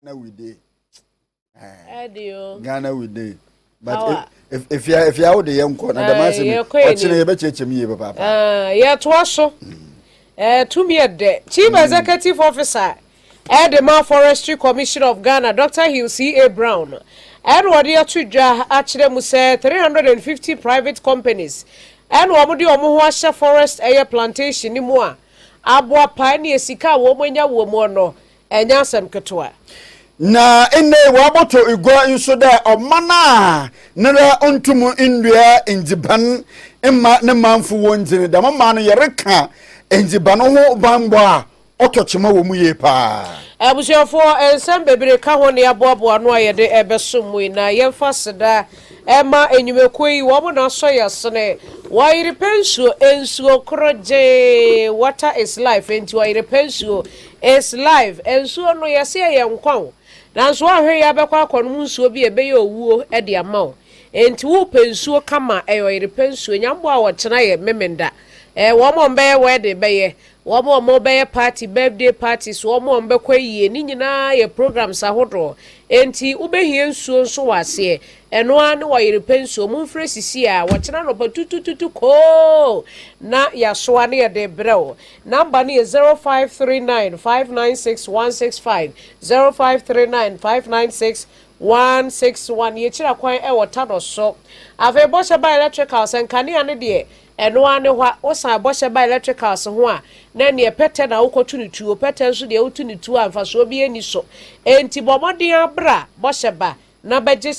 Ghana we dey. Ghana we dey. But if you out the young corner, the master, what's in a better me, Papa? Yeah, twasso. To me at the Chief Executive Officer, the Forestry Commission of Ghana, Dr. Hugh C.A. Brown. And what you to actually must say 350 private companies. And what do you forest air plantation ni more? Abwa pioneer sika womanya womono, and yansam katua. Na ene waboto igwa insoda omana nera ontumu indua injiban emma ne manfu wonjine da mama no yereka injiban ho bambwa otochema wo mu ye pa abusiofo ensem bebere ka ho ne aboabo no ayede ebesomu na yemfa seda ema enyumekoi wo mo na so yesene waire pensuo ensuo kroje water is life enti waire pensuo is life ensuo no yese yenkwan nanso ahwe ya bekwa akono nsuo bi ebeye owuo e de amawo enti wo pensuo kama eyoire pensuo nyambo a wo kyena ye memenda wo mo mbe wedding beye wo mo beye party birthday parties wo mo mbe kwaye ni nyina ye programs ahodo enti ubehie nsuo nso wase eno ane waire pensuo mu mfre sisi a wo kyena no patutututu ko na yasoa ne ye de brew number ne 0539596165 0539596161 ye kyira kwan e wotado so ave bo sheba electrical senkane ane de eno ane hwa osan bo sheba electricals ho a na ne pete na ukotu ni tuo pete nso de utu ni tuo amfa so bi eni so enti bomodin abra bo sheba na beje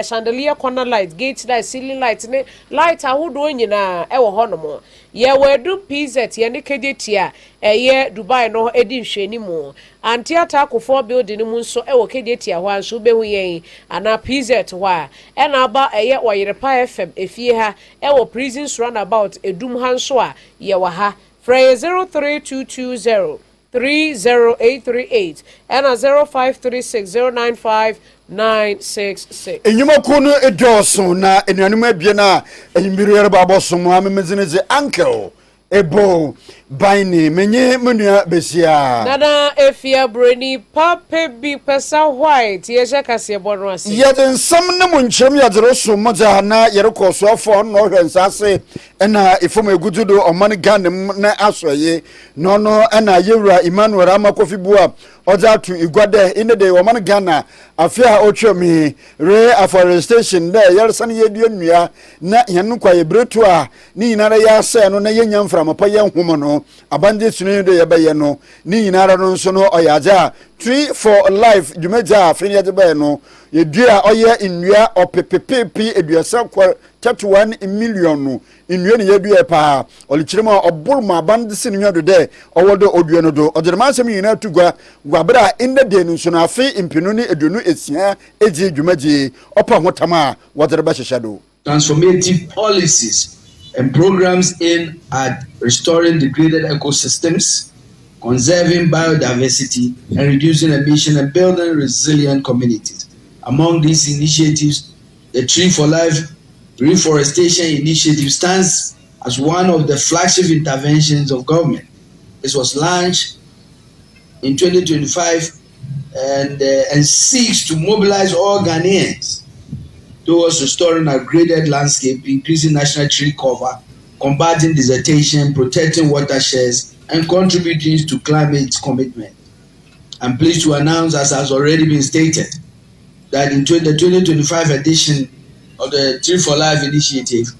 chandelier corner light gate light ceiling light ne light ahodo nyina e wo hono ye wedu pz ye ne kedetia eye Dubai no edi hwani mu anti atakofo building mu nso e wo kedetia ho anso behu yen ana pz ho a e na aba eye Oyerepa FM efie ha e wo prisons runabout edum hanso a ye wa ha Frey 03220 30838 and 0536095966. Enyuma kuno edoso na enuanuma bie na enyimbiru yerba boso mu amemezineze uncle ebo baini menye menua besia nana efia breni papa bi pesa white ye kase bono ase ye den sam ne muncham ya dero moja na yereko so afo no hwensase na ifom egududo omane ganem na asoye no no na yewura Emmanuel Amakofibua oja to igwade ine de omane Ghana afia otwemi re afforestation there yersan yedua nua na yenu kwa yebretu a ni nyinara ya se no na yenya mframapa ye homo no abanje sunu de yebeye no ni nyinara no nso no oyaja Tree for Life jumeja afini yedebe no yedua oye nnua opepepepi eduasa kwa 31 million no nnua ne yedua pa olichirema oburma bande sinu do de owodo odua no do ojerema asem nyina tugwa gwabra inde de nso na afi impinu ni edunu esia eji jumaji opa hotama wodereba hyehyado transformative policies and programs aimed at restoring degraded ecosystems, conserving biodiversity, and reducing emission and building resilient communities. Among these initiatives, the Tree for Life Reforestation Initiative stands as one of the flagship interventions of government. This was launched in 2025 and seeks to mobilize all Ghanaians towards restoring a graded landscape, increasing national tree cover, combating desertation, protecting watersheds, and contributing to climate commitment. I'm pleased to announce, as has already been stated, that in the 2025 edition of the Tree for Life initiative,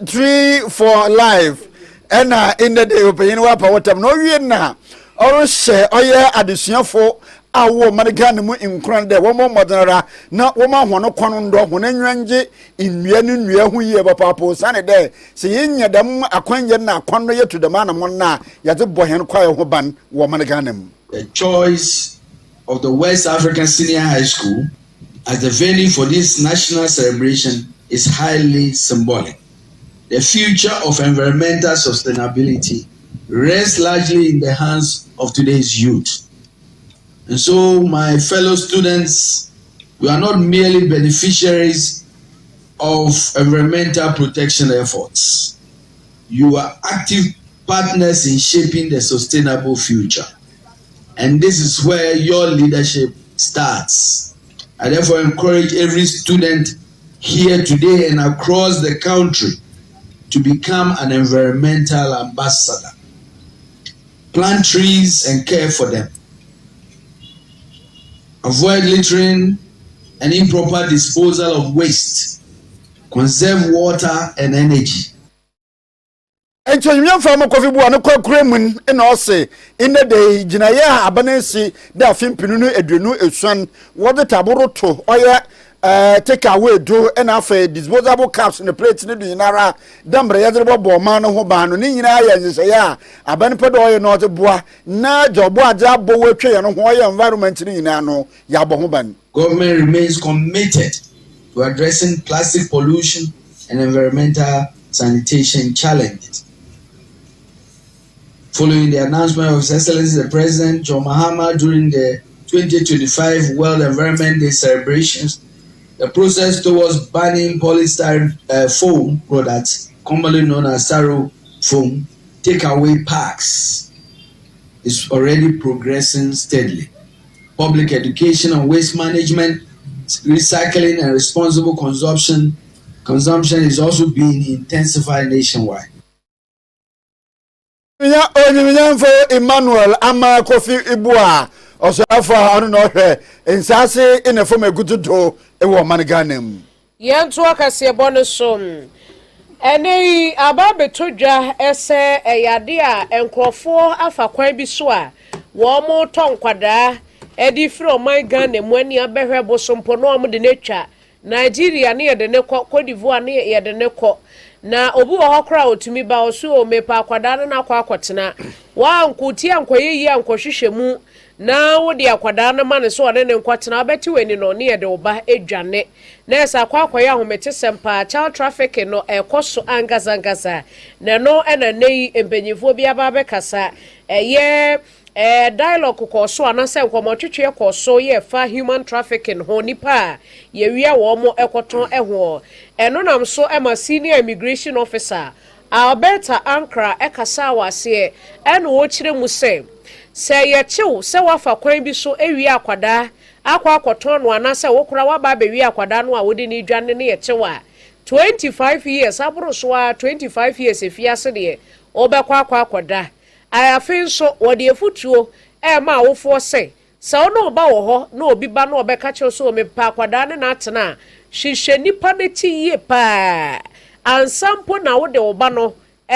Tree for Life, and in the day of Payinwa Water, no, you na, or say, addition for. Awo Marigana mu inkrande womo modera na woma hono kwano ndo hono nwange nnua nu nnua hu ye papapo sane de se yenya dam akwanje na kwano ye to dama na mo na ya de bohen kwaye ho ban wo Marigana mu. The choice of the West African Senior High School as the venue for this national celebration is highly symbolic. The future of environmental sustainability rests largely in the hands of today's youth. And so, my fellow students, we are not merely beneficiaries of environmental protection efforts. You are active partners in shaping the sustainable future. And this is where your leadership starts. I therefore encourage every student here today and across the country to become an environmental ambassador. Plant trees and care for them. Avoid littering and improper disposal of waste. Conserve water and energy. Encho from coffee bu an kwa kremun na ose in the day jinaya abanensi da fimpinu edwenu esuan wode taboroto oye take away do and afa disposable cups in the plate ne do nara dambre yadrebo bo ma no ho ba no ni nyina ya yese ya abanpedo oye no te boa na jobo aja bo wetwe ye no ho oye environment ni nyina no ya bo ho ban. Government remains committed to addressing plastic pollution and environmental sanitation challenges. Following the announcement of His Excellency the President John Mahama during the 2025 World Environment Day celebrations, the process towards banning polystyrene foam products, commonly known as styrofoam takeaway packs, is already progressing steadily. Public education on waste management, recycling, and responsible consumption is also being intensified nationwide. Emmanuel ama kofi ibua osafa onu no hwe nsase enefo megutudo ewo maniganem yento akase bonusom ene aba betodwa ese eyade a enkrofo afa kwan bi so a wo mo tonkwada edi fro maniganem ani abehwe bosompo no mo de netwa Nigeria ne yede ne Cote d'Ivoire ne yede ne na obu wo hokra otumi ba osu o mepa akwada na akwa akwotena wa nkuti ankoyeyi ankohwehwemu na wo de akwada na mane so one ne nkwotena obeti weni no ne yede oba edwane na esa akwa akoye ahomete sempa child trafficking no ekoso angazangaza na no ena nei empanyifo bi aba bekasa eye dialogue ko so anase nkomotwetwe ko so ye fa human trafficking ho nipa ye wia wo mo ekoton eho eno nam so ema senior immigration officer Alberta Ankara ekasa wase eno wo kire mu se ye chew se wafa kwan bi so ewi akwada akwa akoton no anase wo kura wa ba bewi akwada no a wodi ni dwane ne ye chewa 25 years abro so 25 years efiase de obekwa akwada ayafin so wode efutuo ma wofo se no ba wo ho na obi ba na obeka che so me pa akwada ne na atena hihye nipa ne ti ye pa ansampo na wode oba no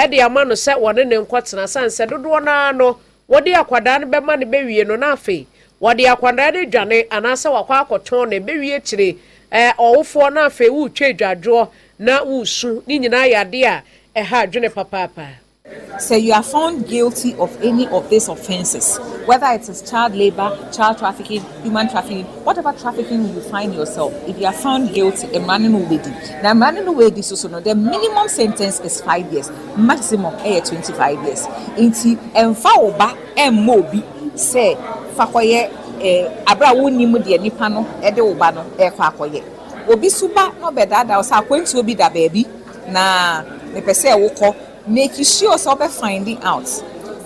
de ama no se wone ne nkotena sanse dodo na no wode akwada ne be ma ne bewie no na afi wode akwada ne dwane anase wakwa akoton ne bewie kire owofo na afi wu twedwadwo na wusu ni nyina yade a ha adwene papa. So you are found guilty of any of these offenses, whether it is child labor, child trafficking, human trafficking, whatever trafficking you find yourself, if you are found guilty, a man in Uwedi. Now, man in Uwedi, the minimum sentence is 5 years, maximum 25 years. Inti emfa oba mobi say fakoye abra woni mu de nipa no de oba no kwa akoye. Obi suba no beda da o sa kwenti obi da baby na me pese woko. Make sure so be finding out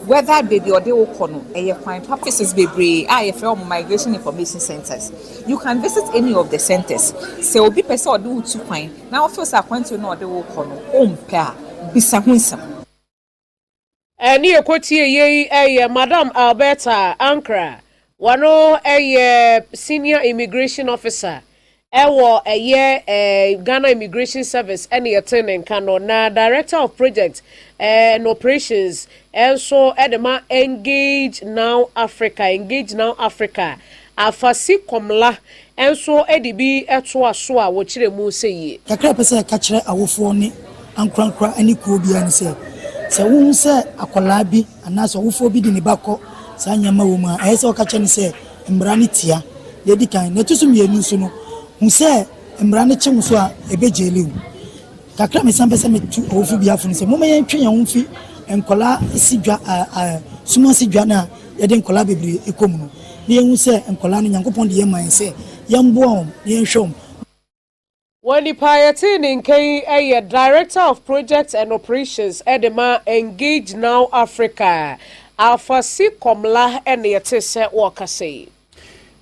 whether baby or they will come find purposes baby from migration information centers. You can visit any of the centers. So be person or do to find now first I want to know they will come pair bisa hunsam. Ni ekoti ye Madam Alberta Ankara wano senior immigration officer ewo Ghana Immigration Service any attending kano na director of project and operations and so edema engage now Africa afasi komla and so edibi eto aso a wo kire mu seyi kakra pese ka kire awofo ni ankrankra ani ko bia ni se wo se akola bi anaso awofo bi di ni bako sa nyama wo mu a ese o ka kire ni se mbra ni tia ye di kan na tusum ye nu so no Muse emrane chemuso a ebejele kakra me sampe se metu ofu bia funu se moma yen twen yan fi enkola sidwa suma sidwa na ye de enkola bebre ekomu no ne yen se enkola no Nyankopon de ye man se yambo am ne yen hwom Wanipa yɛte nkan ɛyɛ Director of Projects and Operations Edema Engage Now Africa. Afasi Komla ɛne yɛte sɛ wɔkasɛ.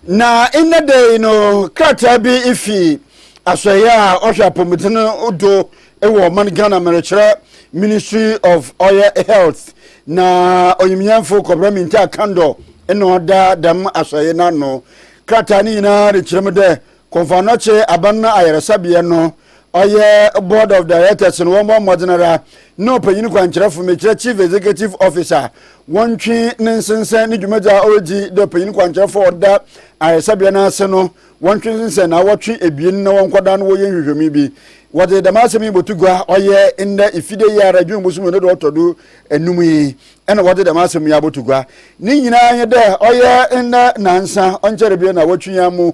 Na in the day no krata bi ifi asɔyɛ a ɔhwɛ apɔmuden odo ɛwɔ man Ghana Amerikyerɛ Ministry of Oil Health na oyimyanfo kɔbra minta kando ɛna ɔda dam asɔyɛ na no krata ni nyinaa de kyerɛm dɛ konfanoche abanna ayɛresabea no ɔyɛ board of directors no wɔn modernara no panyin kwankyerɛfo mekyerɛ chief executive officer wɔntwe ne nsensen ne dwumadza ɔredi de panyin kwankyerɛfo ɔda ayɛresabea na ase no wɔntwe nsensen na wɔtwe ebien na wɔnkɔda no wɔyɛ nhwehwɛmi bi wɔde damasemi botugua ɔyɛ nda ifide yara dwun musum no de ɔtɔdo enum yi ɛna wɔde damasemi abotugua ne nyinaa yɛ dɛ ɔyɛ nda nansa ɔnkyɛre bi na wɔtwe yamu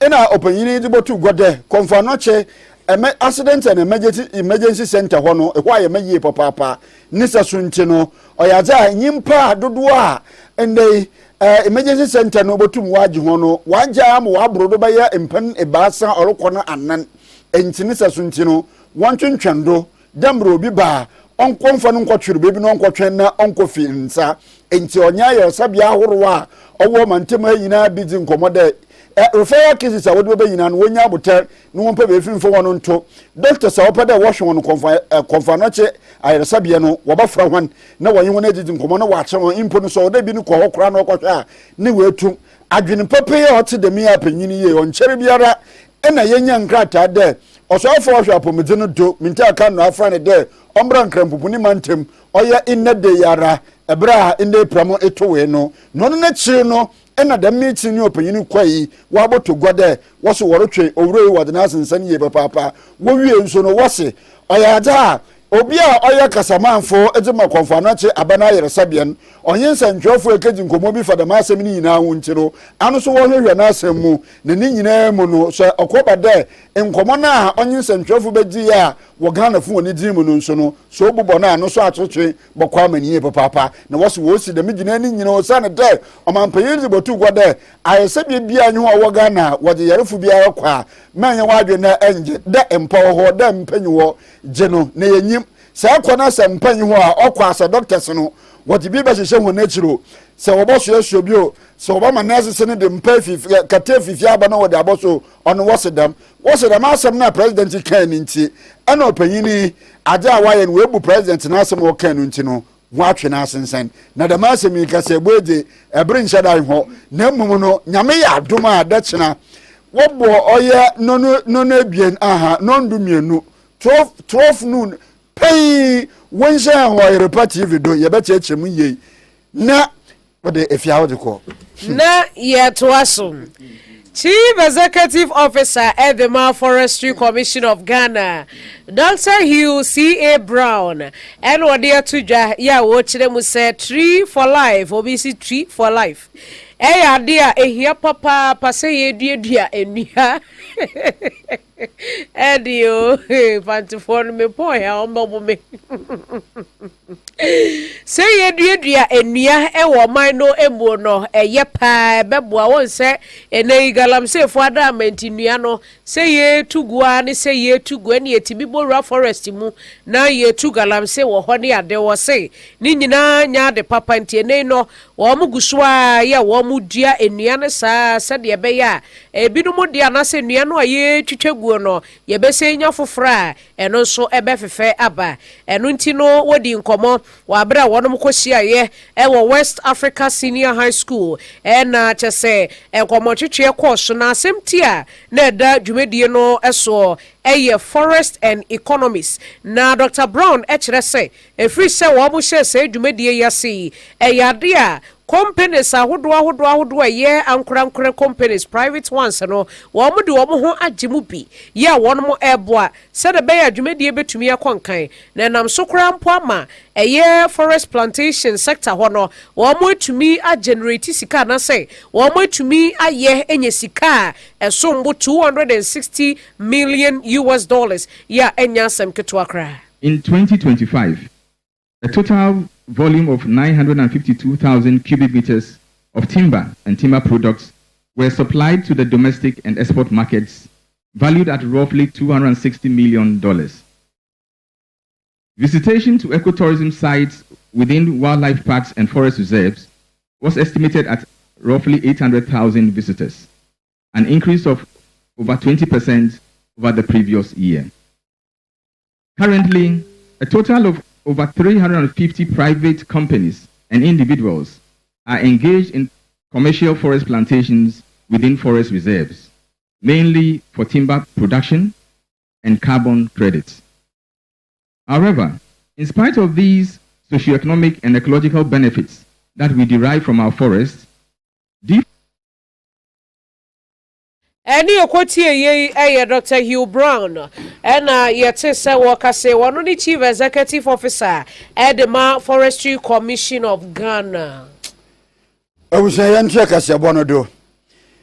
ina opanyini di botu gode konfanoche accident and emergency center hono ehwa ye maye papa nisa sunti no oyaza nyimpa dodo a ende emergency center no botum waji hono wanja am wabrodo baya empan ebaasa orokono anan enti nisa sunti no wontwentwendo damro bi ba onkonfa no nkotwere bebi no nkotwen na onkofi nsa enti onya ye sabia ahoro a owo mantema nyina bi di nkomode referral cases a wodo be nyina no wonya abotel no won pa be finfo wono nto doctor sa opada wo hwe wono konfa no che ayeresabie no wo ba fra hwan na wo yin wona didi nkomo no wa che won impo no so oda bi no ko hokora no kwohwe a ne wetu adwene pape ya ote de me apanyini ye on kyere biara ena yenya nkrata de osofo hwe apomede no do minta aka no afra ne de ombra nkrampupuni mantem oya inna de yara ebra inde pramo etowe no no na chi no ena da meeting ni opanyini kwai waboto gwade woso worotwe owuroi wode na asensan ye papa wo wie nso no wose oyada obi a oya kasamanfo ejima konfanache abana yeresabien onyensa ntwofo ekeji nkomo bi fada masem ni nyina wuntiro anu so wo hwehwe na asem mu ne ni nyina mu no so okoba de nkomo na onyensa ntwofo beji ya wo Ghana fu oni di mu no nso no so obubo na anu so atwetwe bokwa maniye papa na wo so wo si de megyina ni nyina osane de omampayiri botu gwade ayesabie bia nyu wo Ghana wode yarefu bia kwa manya wadwe na enje de empa ho de mpanyiwo jeno na yenyim sa akona sa mpanyi ho a okwa asa doctors no wodi bi ba hyehyɛ ho nachiro se woboso esuo bio se wobama nurses ne de mpa kate fifi aba na wode aboso ono wosedam asem na president kan nti ana opanyini ade a waye no webu president na asem wo kan nti no watwe na asensen na da masem ka se boede ebrin hyada ho na mmum no nyame ya adom a da kyena wobo oye no ebien aha no ndumienu 12 noon pay wensha ho report video ye beti echemu ye na wode efia wode ko na ye toaso Chief Executive Officer at the Forestry Commission of Ghana, Dr. Hugh C.A. Brown, and what they are to ya watch them say tree for life, obviously tree for life. Idea here papa passe dia enia edio pantifon me po ya ombo me say dia enia e wo man no emu no eye pa beboa won se ene galam se fo adamenti nua no say ye tugua ne say ye tugua ne etimi borua forest mu na ye tugalam se wo ho ne ade wo se ni nyina nya de papa ntie no wo mugusoa ya wo dua enua ne saa sɛde be ya ebinom dia na sɛ nua no aye twitwaguo no ye be sɛ nya fofora eno nso ebe fefe aba eno nti no wodi nkomo wa bra wonom kohyia ye ewo West Africa Senior High School na kyese enkomo twetwe course na asɛmti a na da dwumedie no eso eye forest and economics na Dr. Brown kyerɛ sɛ efri sɛ wo mo hyɛ sɛ dwumedie yase ade a companies ahodo ye ankura companies private ones no wo mo de wo mo ho agimu bi ye won mo eboa se de be adwumedie betumi akonkan na nam so kura mpo ama eye forest plantation sector ho no wo mo etumi a generate sika na say wo mo etumi aye enye sika esombo $260 million ya enya sem ketwa kra. In 2025, a total volume of 952,000 cubic meters of timber and timber products were supplied to the domestic and export markets valued at roughly $260 million. Visitation to ecotourism sites within wildlife parks and forest reserves was estimated at roughly 800,000 visitors, an increase of over 20% over the previous year. Currently, a total of over 350 private companies and individuals are engaged in commercial forest plantations within forest reserves, mainly for timber production and carbon credits. However, in spite of these socioeconomic and ecological benefits that we derive from our forests, Any okwotie Dr. Hugh Brown and yete se wakase one the chief executive officer at the Forestry Commission of Ghana. I was saying kase bonodo.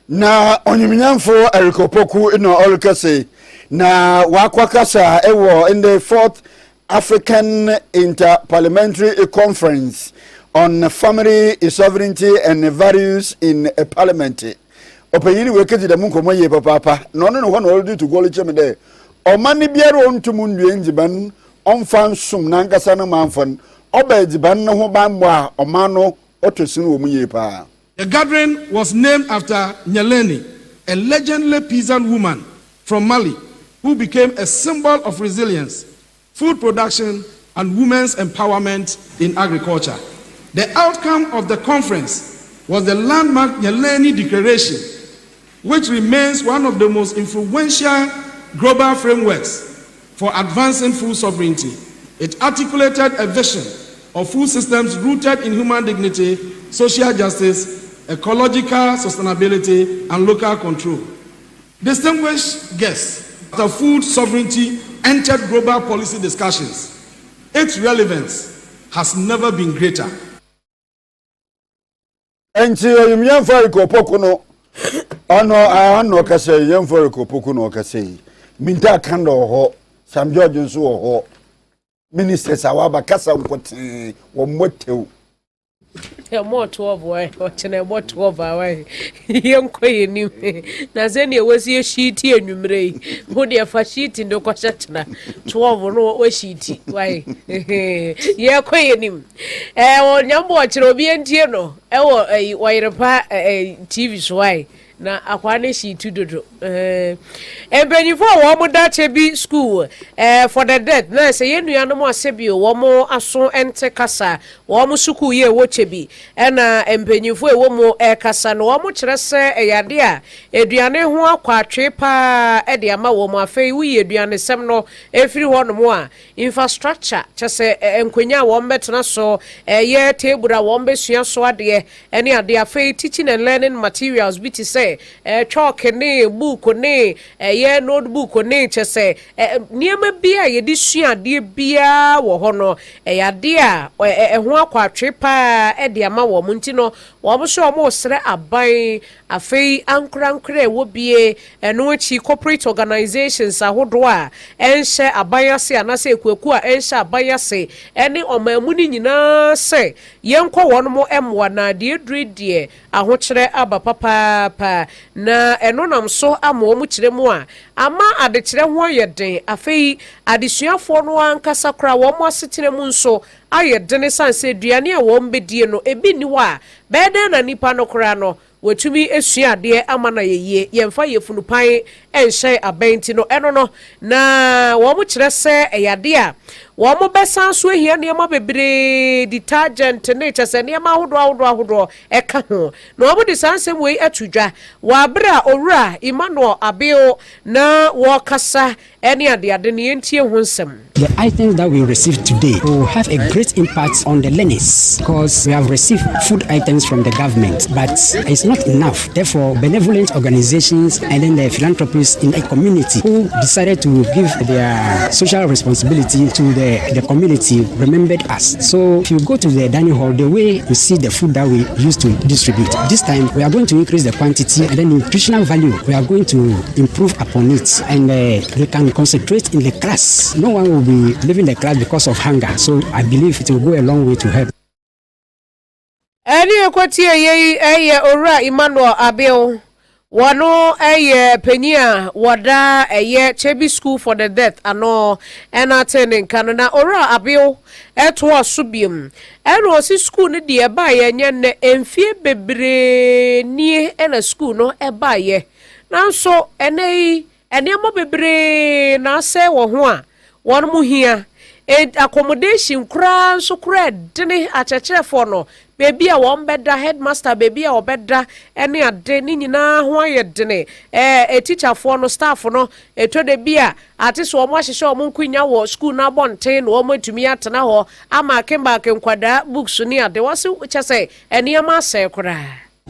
Na onyiminyamfo erikopoku ino olukase na wakwakasa ewo in the 4th African Interparliamentary Conference on Family Sovereignty and Values in a Parliament. Opeyini wekezi da munko ye papa no no no no do to go lechem there o mani biara ontumu ndue njiban onfan sum na nkasa no manfon oba ejiban no ho bambo a omano otosin wo mu ye pa. The gathering was named after Nyaleni, a legendary peasant woman from Mali who became a symbol of resilience, food production and women's empowerment in agriculture. The outcome of the conference was the landmark Nyaleni Declaration, which remains one of the most influential global frameworks for advancing food sovereignty. It articulated a vision of food systems rooted in human dignity, social justice, ecological sustainability, and local control. Distinguished guests, the food sovereignty entered global policy discussions. Its relevance has never been greater. Ano kase yemfo kopoku no kase minta kanda ho Sam George nso ho ministers awaba kasa nkote wo motew ya moto boy ochene moto boy yenko yenim na zeni ewesi ehiti enwumre ho de fa sheet ndo kwachachna 12 no o sheet why ye ko yenim onyambo ochire obi entie no ewo wayirepa TV so why na akwane shi tudodo embenifo wo mo dache bi school for the dead na say yenuano mo asebio wo mo aso ente kasa wo mo suku ye wo chebi na embenifo e wo mo kasa no wo mo kire se eyade a eduane ho akwatwe pa e de ama wo mo afei wi eduane sem no efiri ho no mo a infrastructure chese enkwanya wo mbetena so ye tebura wo mbesua so ade ene ade afei teaching and learning materials bi ti say chalk ne book ne ye notebook ne chese niema bia ye di suade bia wo ho no yade a ho akwatwe pa e de ama wo munti no wo bo so mo sre aban afei ankrankra wo bie eno chi corporate organizations ahodo a enhye aban ase anase ekueku a enhye aban ase ene omamu ni nyina se yenko wono mo emwa na de edredie ahokyere aba papa na eno nam so amo mu kire mu a ama adekire ho yeden afei adesuafo no ankasa kra wo mo asetire mu nso ayedene sanse duane a wo mbedie no ebi ni wa beden na nipa no kra no wetumi esuade ama na yeye yemfa yefunu pan enhye abenti no eno no na wo mo kire se eyade a wo mo besan so ehia ne ma bebre detergent ne chese ne ma ahodo eka ho na wo mo de sansem we atudwa wa bra owura Emmanuel Abio na wo kasa ene ade ne entie ho nsem. The items that we receive today will have a great impact on the learners because we have received food items from the government, but it's not enough. Therefore, benevolent organizations and then the philanthropists in a community who decided to give their social responsibility to the community remembered us. So if you go to the dining hall, the way you see the food that we used to distribute, this time we are going to increase the quantity and then nutritional value. We are going to improve upon it and they can concentrate in the class. No one will be leaving the class because of hunger. So I believe it will go a long way to help. Any equity ora Emmanuel Abio Wano eye penya wada eye Chebi School for the Deaf ano ena tenen kanona ora abio eto asubium eno osi school ne de eba ye nye emfie bebre nie ena school no eba ye nanso ene mo bebre na se wo ho a won mu hia accommodation kra so kra dene achechefo no baby a won beda headmaster baby a obeda ene ade ni nyina ho ayedene teacher for no staff no eto de bia ate so omo ahihye omo nkunya wo school na bonten no omo atumi atena ho ama kemba kenkwada books ni ade wose chese ene ama se kra.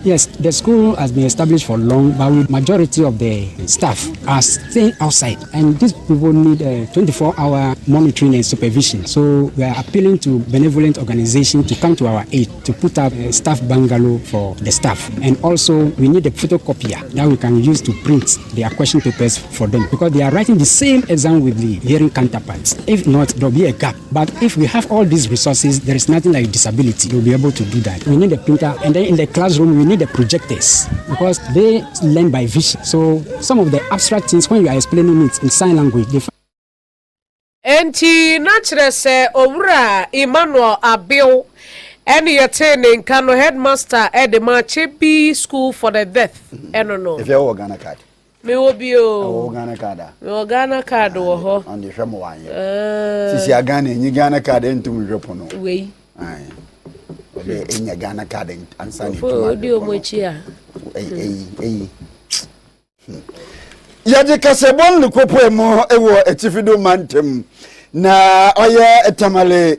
Yes, the school has been established for long, but the majority of the staff are staying outside, and these people need 24-hour monitoring and supervision. So we are appealing to benevolent organizations to come to our aid to put up a staff bungalow for the staff, and also we need a photocopier that we can use to print their question papers for them, because they are writing the same exam with the hearing counterparts. If not, there will be a gap. But if we have all these resources, there is nothing like disability. We'll be able to do that. We need a printer, and then in the classroom we need the projectors because they learn by vision. So some of the abstract things, when you are explaining it in sign language, they Enti naturally say Owura Emmanuel Abiu any attending Kano headmaster at the Chebi School for the Deaf. I don't know. If you have Ghana card. Me will be Ghana card. Me Ghana card ho. On the Shamoan. Sisi Ghana ni Ghana card into me jopono. We. Aye. In your Ghana card and sign it. Yadi kasebon lukopo mo ewo etifido mantem na oye etamale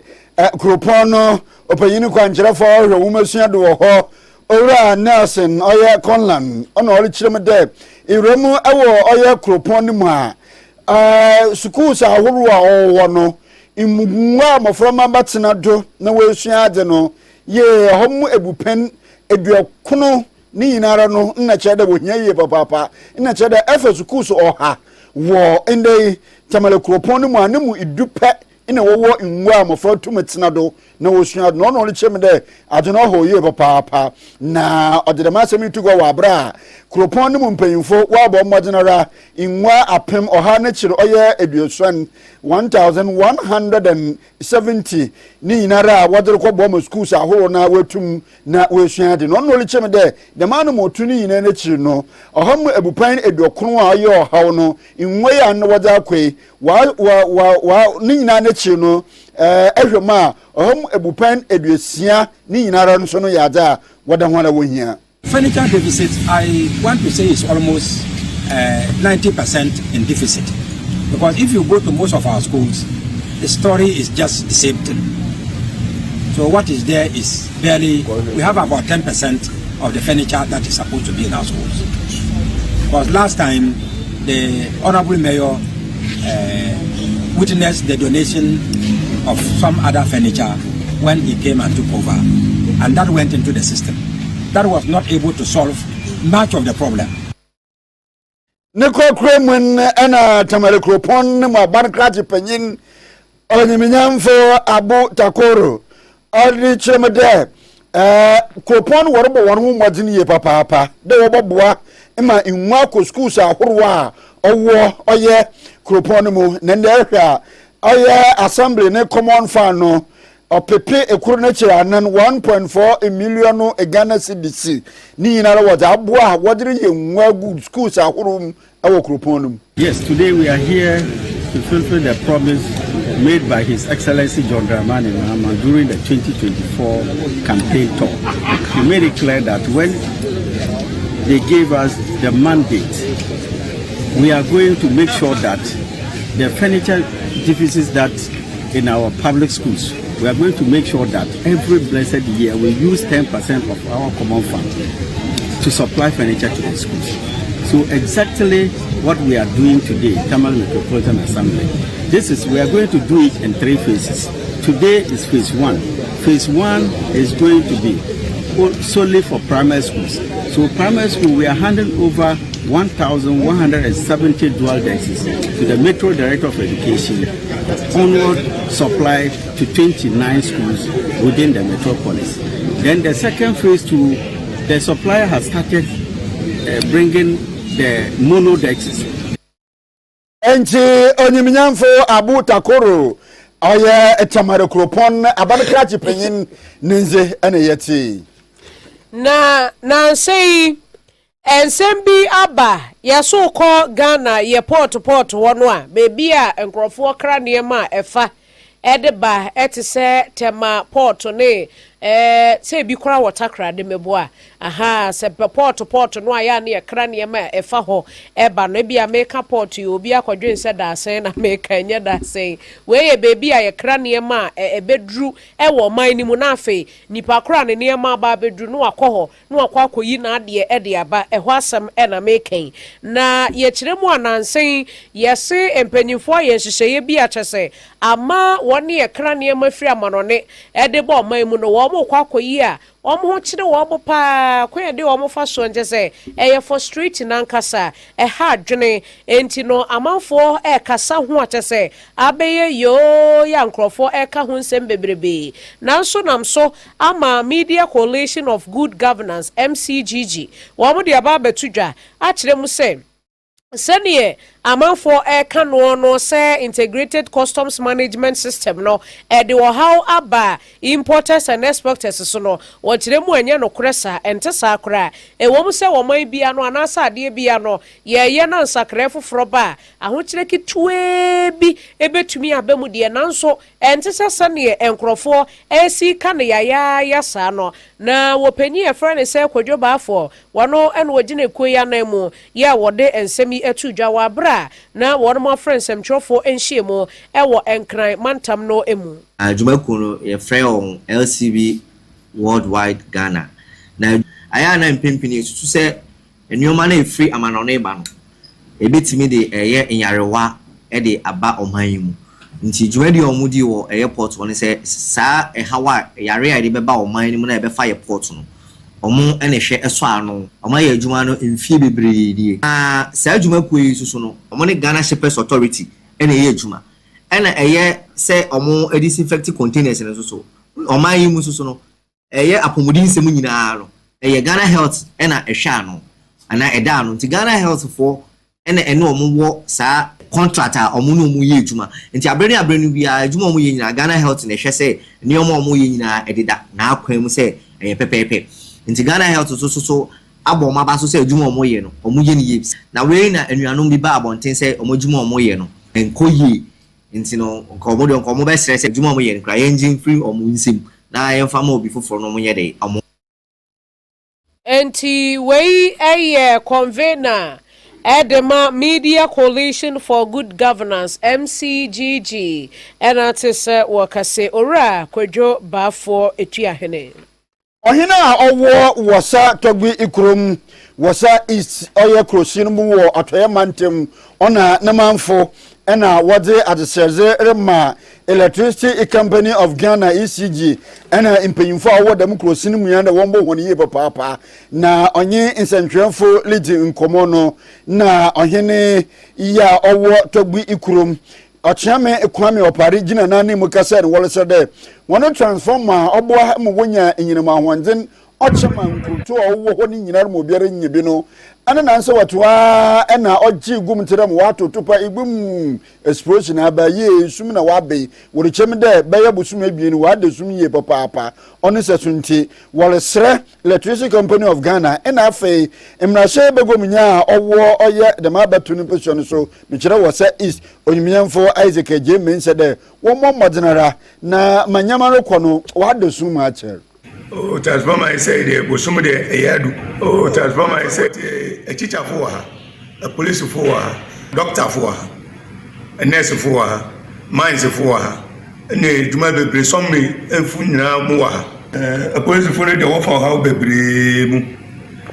kropono opanyini kwankyerɛ fo hwe womasua do ho owura Nelson oye Conlan ono ori kyerem de iremu ewo oye kropono mu a schools ahoro a owo no imugunwa moframa batena do na wesua ade no ye homu ebupen eduakono ni yinara no na chede bo hia ye papa na chede efesu kuso oha wo ende tamale kropon mu anemu idupe ina wo nwa amofra tumetina do na wo sua no no chem de adeno ho ye papa na odede masemi tugo wa bra kropon mu mpanyimfo wa bo modinara nwa apem oha na chire oye eduosuan 1170 ni yinara wodere ko bo mo schools ahoro na wetum na wesua de no no chem de de manu mo tu ni yina na chire no oham ebupan eduokron a ye ohaw no nwa ya no woda akwe wa ni yina na chire no ehwema oham ebupan eduosia ni yinara no so no yada woda hwana wo hia. Furniture deficit, I want to say, is almost 90% in deficit. Because if you go to most of our schools, the story is just the same thing. So what is there is barely, we have about 10% of the furniture that is supposed to be in our schools. Because last time, the Honorable Mayor witnessed the donation of some other furniture when he came and took over. And that went into the system. That was not able to solve much of the problem. Neko Kremen ena tamale kropon ma bankrati penyin onyiminyamfo Abu Takoro odi chemede kropon worobo wonu modini ye papa de woboboa ima inwa ko schools ahorowa owo oye kropon mu nende hwa oye assembly ne common fan no opepe ekuru na chiranan 1.4 million no Ghana cedis ni yinara wada aboa wodire ye nwa good schools ahorum ewo kroponum. Yes, today we are here to fulfill the promise made by His Excellency John Dramani Mahama during the 2024 campaign tour. He made it clear that when they gave us the mandate, we are going to make sure that the furniture deficits that in our public schools, we are going to make sure that every blessed year we use 10% of our common fund to supply furniture to the schools. So exactly what we are doing today, Tamale Metropolitan Assembly. We are going to do it in 3 phases. Today is phase 1. Phase 1 is going to be solely for primary schools. So primary school, we are handing over 1,170 dual desks to the Metro Director of Education, onward supply to 29 schools within the metropolis. Then the second phase 2, the supplier has started bringing the monodexes. Enti onyimnyamfo Abu Takoro oye etamare kropon ababekra chipenyin nenze ene yeti na sei ensem bi aba yeso ko Ghana ye port wono a bebi a enkrofo kra niema efa edeba etise tema port ne se bi kra watakra de meboa aha se port no aya na ye kra niema efa ho eba no bia meka port yo obi akwadwen se da sen na meka nya da sen we ye bebi a ye kra niema ebedru ewo man ni mu na afi nipa kra ne niema ba bedru no akọ no akoyi na ade ede aba eho asem na meka na ye kire mu anansen ye se empanyimfo ye hyehyeye bi a chese ama woni ye kra niema firi amanone ede bo man mu no wo kwakoyi a omo chire wo bo pa kwen de omo fa so nje se eye for street nankasa ha dwene enti no amanfo kasa ho atese abeye yo ya nkrofo ka ho nsem bebrebe nanso namso ama Media Coalition of Good Governance MCGG wo mo de aba betudwa a chire mu se senior amanfo eka no say integrated customs management system no de wo how aba importers and exporters so no wo kire mu anya no kresa ente sa kra wo mu se wo man bia no anasa ade bia no ye na nsakra foforo ba aho kire kitwe bi ebetumi abamu de nanso ente se senior enkrofo esi ka ne ya sa no na wo panyi e frɛ ne se kwadwo baafo wono ene wo gine koya na mu ya wode ensemi atudwa wa bra na one more friends am trofo enhyiemu ewo enkran mantam no emu adwumaku no ye frɛ on LCB Worldwide Ghana na aya na mpempini susu sɛ enyoma na efri amanone ba no ebetimi de eye enyarewa de aba ɔman mu nti dwumadi ɔmudi wɔ airport wɔ ne sɛ saa ehawa yare a de bɛba ɔman mu na ɛbɛfa airport no omo ene hwe eso ano omo ya adwuma no mfie bebree die saa adwuma kuyi susu no omo ne Ghana Shippers Authority ene ye adwuma ene eye se omo disinfect containers ne susu oman yi mu susu no eye apomudin nsem nyina no eye Ghana Health ena ehwe ano ana eda ano nti Ghana Health for ene omo wo saa contractor omo no mu ye adwuma nti abrɛ no bia adwuma omo ye nyina Ghana Health ne hwe se ne omo ye nyina ededa na akwan mu se eye pepepe nti Ghana Health so abo ma ba so se adwuma omo ye no omo ye ne ye na we na anuanom bi ba abonten se omo adwuma omo ye no enkoyi nti no omo be sere se adwuma omo ye no kra engine free omo nsem na yemfa ma obi foforo no omo ye de omo enti we convener Edema Media Coalition for Good Governance MCGG enatise wakase ora kwadwo baafo etuahene ohina owo wosa togbi ikrom wosa east oye krosin mu wo atoye mantem ona namanfo ena wode adeseze rema Electricity Company of Ghana ECG ena impanyimfo awo dam krosin mu yanda wombo honi ye papa na onye insentwefo lidi nkomo no na ohene ya owo togbi ikrom Ochiame ekwame opari gina nani mukasa wole sede wono transformer obo mu wonya enyinima ahwonzen ochema nkuto owo ho ni nyina mo biara nyibi no ana na nso watwa ena oji gum tiram wato tupa igum explosion abaye sum na wabe wori chem de beye busum abien wade sum ye papa oni sesunti wole sre Electricity Company of Ghana ena afei emrahye begomnya owo oye de mabatu ni position so mikire wose east onyimyamfo Isaac Ejemen said one more modernara na manyama rokono wade sum a cher. Oh, transformer said the Bosumu de Yadu. Oh, transformer said a teacher for her, a police for her, doctor for her, a nurse for her, mines for her, and a Jumabe some me and Funa Mua. A police for the offer how baby.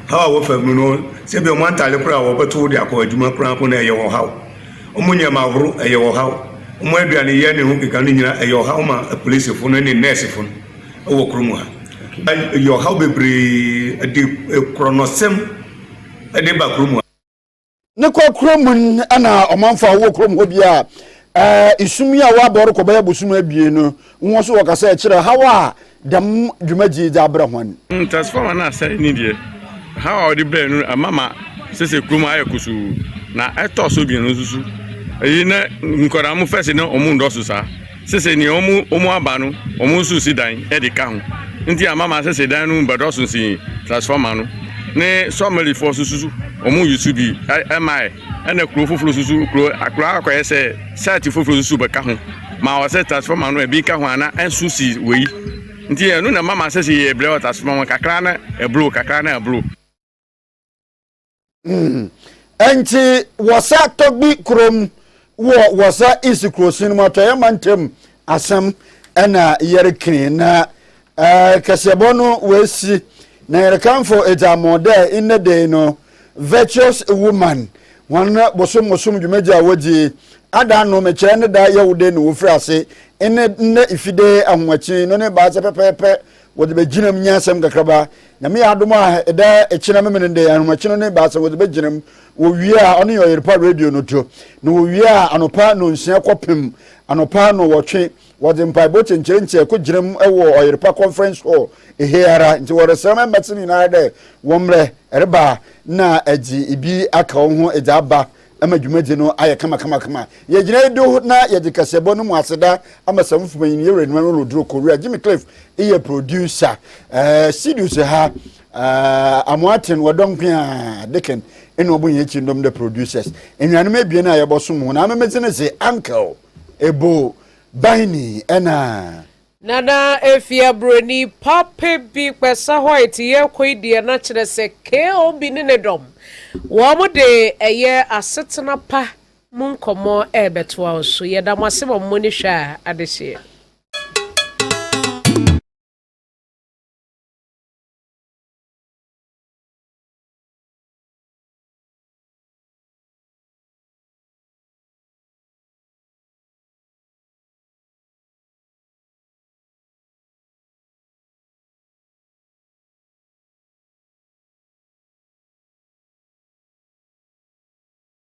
How often you know, say be one talepra or two dia ko Juma Prampo na your how. Omunya Mavru a your how. Umwebian Yanni who can a your how a police for any nurse phone. Oh, Krumwa. Your how be the chronosem a deba krumu. Nako krumun ana omanfa wo krum hobia isumia wa boro ko baya busum abie no won so wakasa kire hawa dam dwumaji da abrahwan transformer na say ni die how the brain mama says a cruma kusu na eto so bi no susu eyi na nkora mu first na omu ndoso sa sese ni omu aba no omu su si dan e de ka ho nti mama sese dan no mbadoso si transformer no ne somali for susu omu yusu bi mi ena kro foforo susu kro akra akoye se site foforo susu be ka ho ma o se transformer no e bi ka ho ana ensu si wei nti enu na mama sese ye ble transformer kakra na e bro kakra na e bro enti wasa togbi krom wasa isi krosin mo to yamantem asam ena yerikini na KaseƐ no wesi na yerekanfo ejamode in the day no virtuous woman wana bosom dwumagia wodi ada no meche ne da yewude no wofrase ene ifide ahwachi no ne ba se pepepe wodi beginam nyasem kakraba na me adom a eda echina memende ahwachi no ne ba se wodi beginam wo wia ono yoyerpa radio no to no wo wia anopa no nsia kopem anopa no wotwe wodi mpaibo chenchenche ko giram ewo oyerpa conference hall eheara nti wo resema metini na de womre ereba na agi ibi aka wo ho ejaba amadwumadi no aye kama ye gina edo na ye de KaseƐ no mu aseda amasamfu manyi ye renuma no rodro korea Jimmy Cliff eye producer Sidus ha Amwaten wadonkwa Deken eno obunye chindom the producers enwanu mebie na ye bosom na amemezine se uncle ebo Baini ena Nana efia broni pape bi kwesa white ye kwidie na kire se KOB ne nedom wo mo de eye asetena pa mun komo ebeto so ye da mwase mo ni hwa adehye